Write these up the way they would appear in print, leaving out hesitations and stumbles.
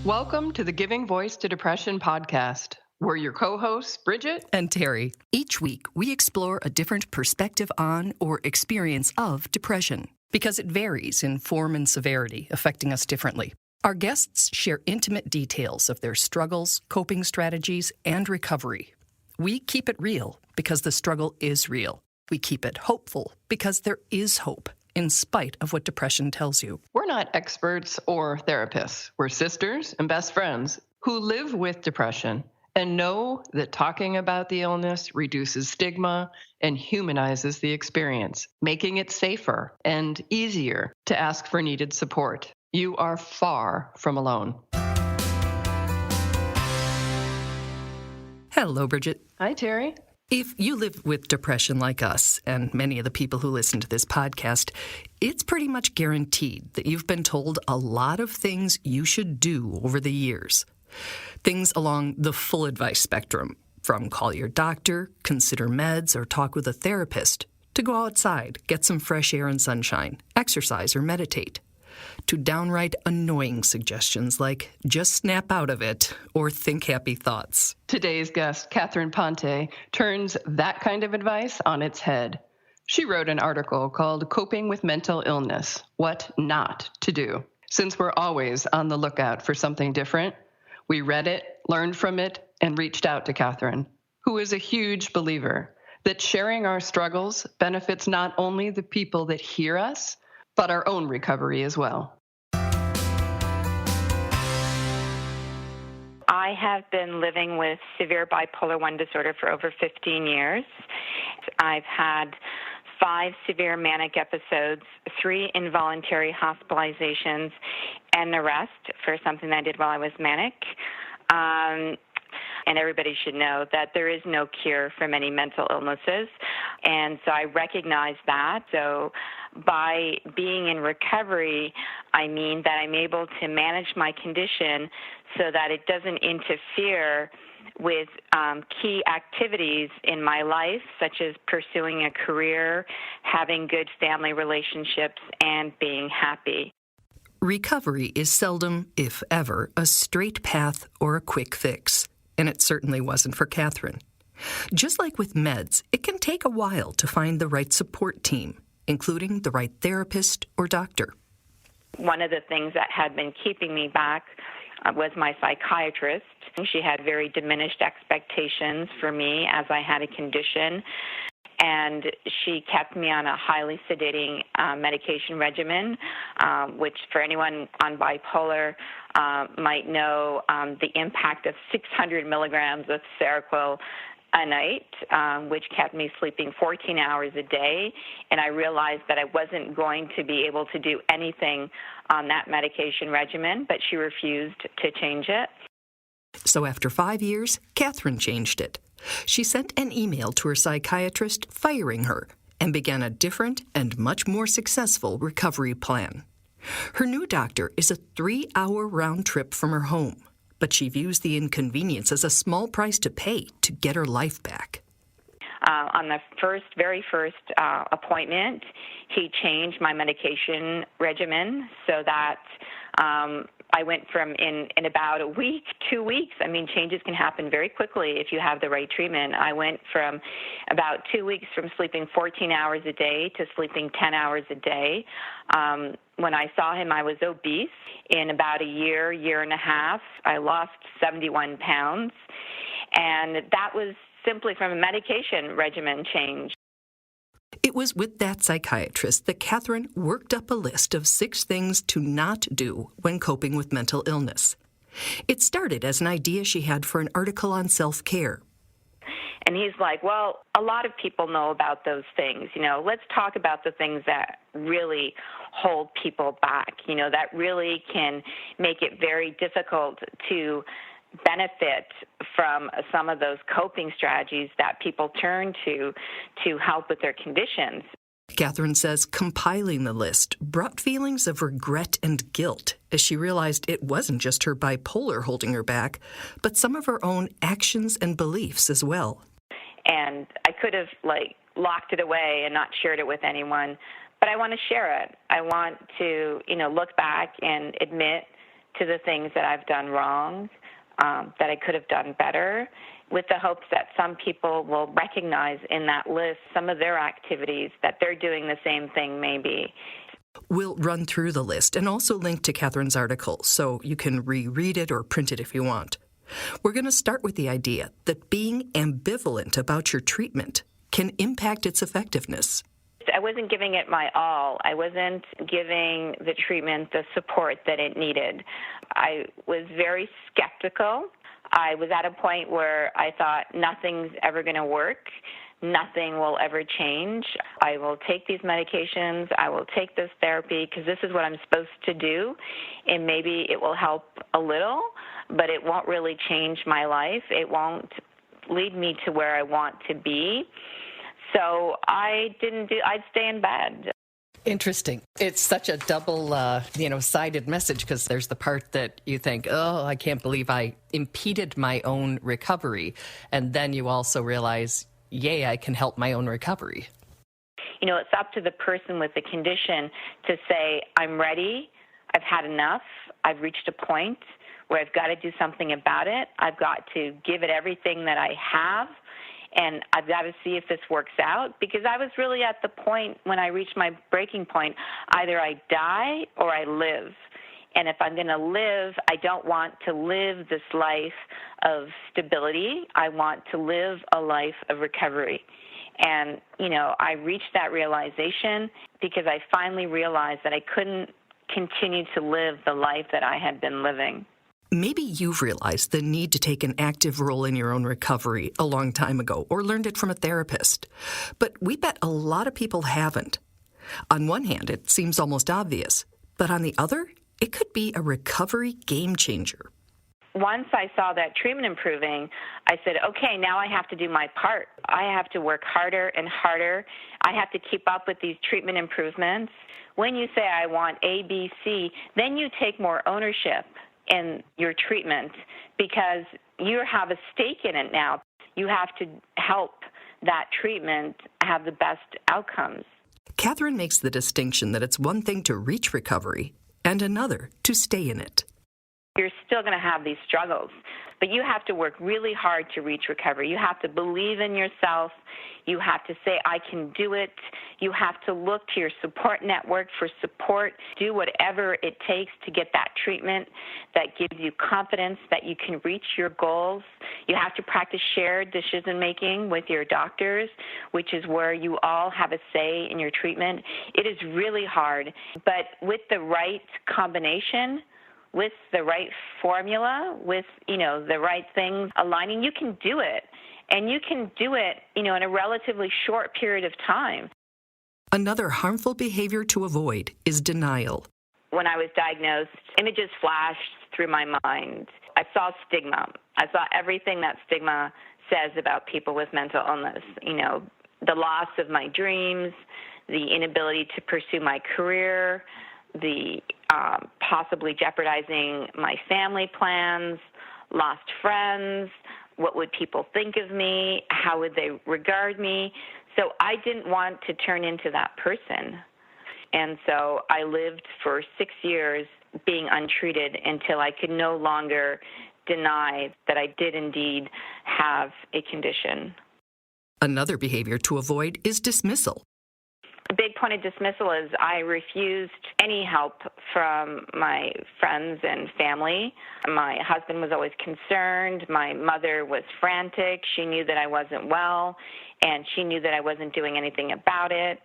Welcome to the Giving Voice to Depression podcast. We're your co-hosts, Bridget and Terry. Each week, we explore a different perspective on or experience of depression because it varies in form and severity, affecting us differently. Our guests share intimate details of their struggles, coping strategies, and recovery. We keep it real because the struggle is real. We keep it hopeful because there is hope, in spite of what depression tells you. We're not experts or therapists. We're sisters and best friends who live with depression and know that talking about the illness reduces stigma and humanizes the experience, making it safer and easier to ask for needed support. You are far from alone. Hello, Bridget. Hi, Terry. If you live with depression like us, and many of the people who listen to this podcast, it's pretty much guaranteed that you've been told a lot of things you should do over the years. Things along the full advice spectrum, from call your doctor, consider meds, or talk with a therapist, to go outside, get some fresh air and sunshine, exercise or meditate, to downright annoying suggestions like just snap out of it or think happy thoughts. Today's guest, Catherine Ponti, turns that kind of advice on its head. She wrote an article called Coping with Mental Illness, What Not to Do. Since we're always on the lookout for something different, we read it, learned from it, and reached out to Catherine, who is a huge believer that sharing our struggles benefits not only the people that hear us, but our own recovery as well. I have been living with severe bipolar 1 disorder for over 15 years. I've had 5 severe manic episodes, 3 involuntary hospitalizations, and the rest for something I did while I was manic. And everybody should know that there is no cure for many mental illnesses. And so I recognize that. So by being in recovery, I mean that I'm able to manage my condition so that it doesn't interfere with key activities in my life, such as pursuing a career, having good family relationships, and being happy. Recovery is seldom, if ever, a straight path or a quick fix. And it certainly wasn't for Catherine. Just like with meds, it can take a while to find the right support team, including the right therapist or doctor. One of the things that had been keeping me back was my psychiatrist. She had very diminished expectations for me as I had a condition, and she kept me on a highly sedating medication regimen, which for anyone on bipolar might know the impact of 600 milligrams of Seroquel a night, which kept me sleeping 14 hours a day, and I realized that I wasn't going to be able to do anything on that medication regimen, but she refused to change it. So after 5 years, Catherine changed it. She sent an email to her psychiatrist firing her and began a different and much more successful recovery plan. Her new doctor is a 3-hour round trip from her home, but she views the inconvenience as a small price to pay to get her life back. On the very first appointment, he changed my medication regimen so that I went from in about a week, 2 weeks. I mean, changes can happen very quickly if you have the right treatment. I went from about 2 weeks from sleeping 14 hours a day to sleeping 10 hours a day. When I saw him, I was obese. In about a year and a half, I lost 71 pounds. And that was simply from a medication regimen change. It was with that psychiatrist that Catherine worked up a list of 6 things to not do when coping with mental illness. It started as an idea she had for an article on self-care. And he's like, well, a lot of people know about those things. Let's talk about the things that really hold people back, that really can make it very difficult to benefit from some of those coping strategies that people turn to help with their conditions. Catherine says compiling the list brought feelings of regret and guilt as she realized it wasn't just her bipolar holding her back, but some of her own actions and beliefs as well. And I could have locked it away and not shared it with anyone, but I want to share it. I want to, look back and admit to the things that I've done wrong, that I could have done better, with the hopes that some people will recognize in that list some of their activities, that they're doing the same thing maybe. We'll run through the list and also link to Catherine's article so you can reread it or print it if you want. We're going to start with the idea that being ambivalent about your treatment can impact its effectiveness. I wasn't giving it my all. I wasn't giving the treatment the support that it needed. I was very skeptical. I was at a point where I thought nothing's ever going to work. Nothing will ever change. I will take these medications. I will take this therapy because this is what I'm supposed to do, and maybe it will help a little, but it won't really change my life. It won't lead me to where I want to be. So I'd stay in bed. Interesting. It's such a double-sided message because there's the part that you think, oh, I can't believe I impeded my own recovery. And then you also realize, yay, I can help my own recovery. It's up to the person with the condition to say, I'm ready, I've had enough, I've reached a point where I've got to do something about it, I've got to give it everything that I have, and I've got to see if this works out, because I was really at the point when I reached my breaking point, either I die or I live. And if I'm going to live, I don't want to live this life of stability. I want to live a life of recovery. And, I reached that realization because I finally realized that I couldn't continue to live the life that I had been living. Maybe you've realized the need to take an active role in your own recovery a long time ago or learned it from a therapist. But we bet a lot of people haven't. On one hand, it seems almost obvious, but on the other, it could be a recovery game changer. Once I saw that treatment improving, I said, okay, now I have to do my part. I have to work harder and harder. I have to keep up with these treatment improvements. When you say I want A, B, C, then you take more ownership in your treatment because you have a stake in it now. You have to help that treatment have the best outcomes. Catherine makes the distinction that it's one thing to reach recovery and another to stay in it. You're still going to have these struggles, but you have to work really hard to reach recovery. You have to believe in yourself. You have to say, I can do it. You have to look to your support network for support. Do whatever it takes to get that treatment that gives you confidence that you can reach your goals. You have to practice shared decision-making with your doctors, which is where you all have a say in your treatment. It is really hard, but with the right combination, with the right formula, with, the right things aligning, you can do it. And you can do it, in a relatively short period of time. Another harmful behavior to avoid is denial. When I was diagnosed, images flashed through my mind. I saw stigma. I saw everything that stigma says about people with mental illness. The loss of my dreams, the inability to pursue my career, the possibly jeopardizing my family plans, lost friends, what would people think of me, how would they regard me. So I didn't want to turn into that person. And so I lived for 6 years being untreated until I could no longer deny that I did indeed have a condition. Another behavior to avoid is dismissal. A big point of dismissal is I refused any help from my friends and family. My husband was always concerned. My mother was frantic. She knew that I wasn't well, and she knew that I wasn't doing anything about it.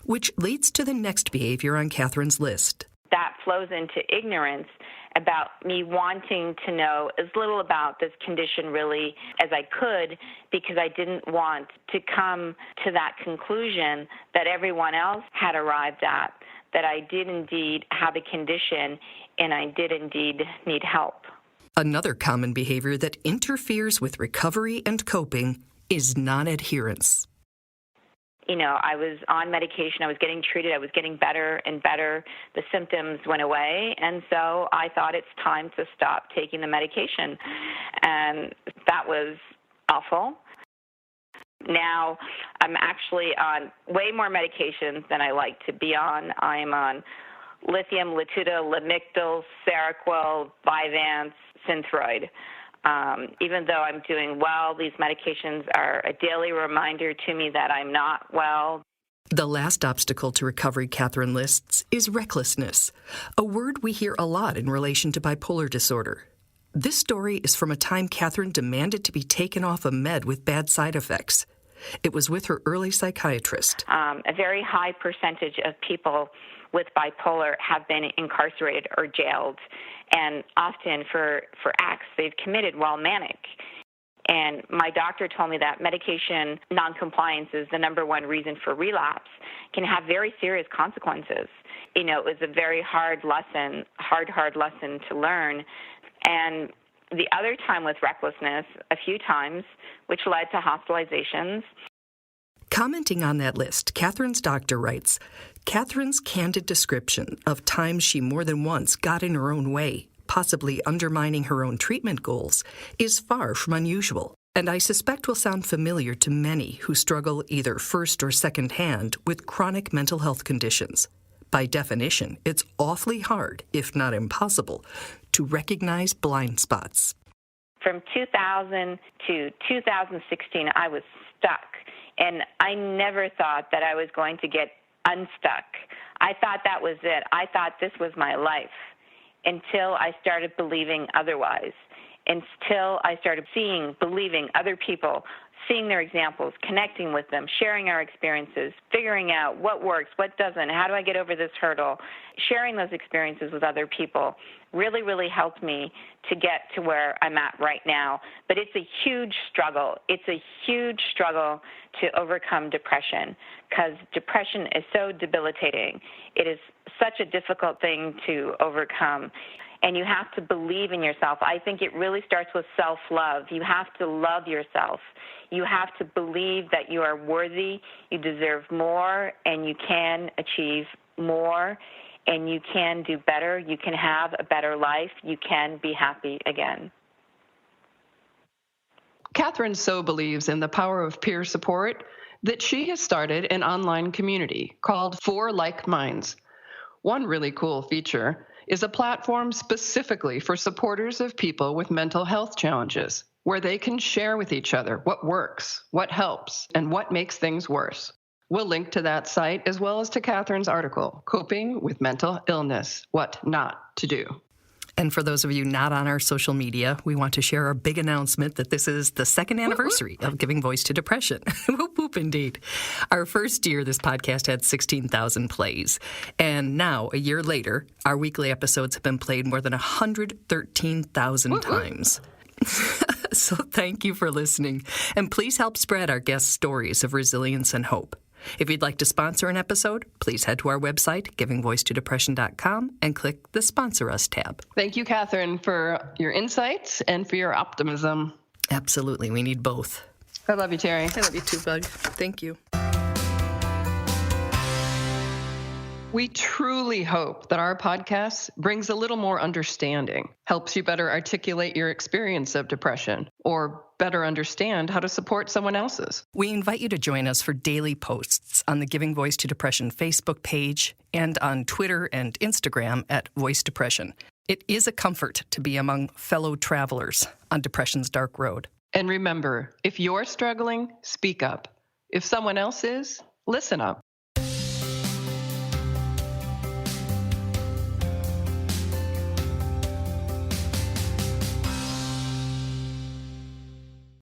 Which leads to the next behavior on Catherine's list. That flows into ignorance about me wanting to know as little about this condition really as I could, because I didn't want to come to that conclusion that everyone else had arrived at, that I did indeed have a condition and I did indeed need help. Another common behavior that interferes with recovery and coping is non-adherence. I was on medication, I was getting treated, I was getting better and better. The symptoms went away, and so I thought it's time to stop taking the medication. And that was awful. Now I'm actually on way more medications than I like to be on. I'm on lithium, Latuda, Lamictal, Seroquel, Vyvanse, Synthroid. Even though I'm doing well, these medications are a daily reminder to me that I'm not well. The last obstacle to recovery Catherine lists is recklessness, a word we hear a lot in relation to bipolar disorder. This story is from a time Catherine demanded to be taken off a med with bad side effects. It was with her early psychiatrist. A very high percentage of people with bipolar have been incarcerated or jailed, and often for acts they've committed while manic. And my doctor told me that medication noncompliance is the number one reason for relapse, can have very serious consequences. It was a very hard lesson to learn. And the other time with recklessness, a few times, which led to hospitalizations. Commenting on that list, Catherine's doctor writes, Catherine's candid description of times she more than once got in her own way, possibly undermining her own treatment goals, is far from unusual, and I suspect will sound familiar to many who struggle either first or second hand with chronic mental health conditions. By definition, it's awfully hard, if not impossible, to recognize blind spots. From 2000 to 2016, I was stuck, and I never thought that I was going to get unstuck. I thought that was it. I thought this was my life until I started believing otherwise, until I started believing other people, seeing their examples, connecting with them, sharing our experiences, figuring out what works, what doesn't, how do I get over this hurdle. Sharing those experiences with other people really, really helped me to get to where I'm at right now. But it's a huge struggle. It's a huge struggle to overcome depression because depression is so debilitating. It is such a difficult thing to overcome. And you have to believe in yourself. I think it really starts with self-love. You have to love yourself. You have to believe that you are worthy, you deserve more, and you can achieve more, and you can do better. You can have a better life. You can be happy again. Catherine so believes in the power of peer support that she has started an online community called For Like Minds. One really cool feature is a platform specifically for supporters of people with mental health challenges, where they can share with each other what works, what helps, and what makes things worse. We'll link to that site as well as to Catherine's article, Coping with Mental Illness, What Not to Do. And for those of you not on our social media, we want to share our big announcement that this is the second anniversary of Giving Voice to Depression. Whoop, whoop, indeed. Our first year, this podcast had 16,000 plays. And now, a year later, our weekly episodes have been played more than 113,000 times. So thank you for listening. And please help spread our guest stories of resilience and hope. If you'd like to sponsor an episode, please head to our website, givingvoicetodepression.com, and click the Sponsor Us tab. Thank you, Catherine, for your insights and for your optimism. Absolutely. We need both. I love you, Terry. I love you too, Bug. Thank you. We truly hope that our podcast brings a little more understanding, helps you better articulate your experience of depression, or better understand how to support someone else's. We invite you to join us for daily posts on the Giving Voice to Depression Facebook page and on Twitter and Instagram at Voice Depression. It is a comfort to be among fellow travelers on depression's dark road. And remember, if you're struggling, speak up. If someone else is, listen up.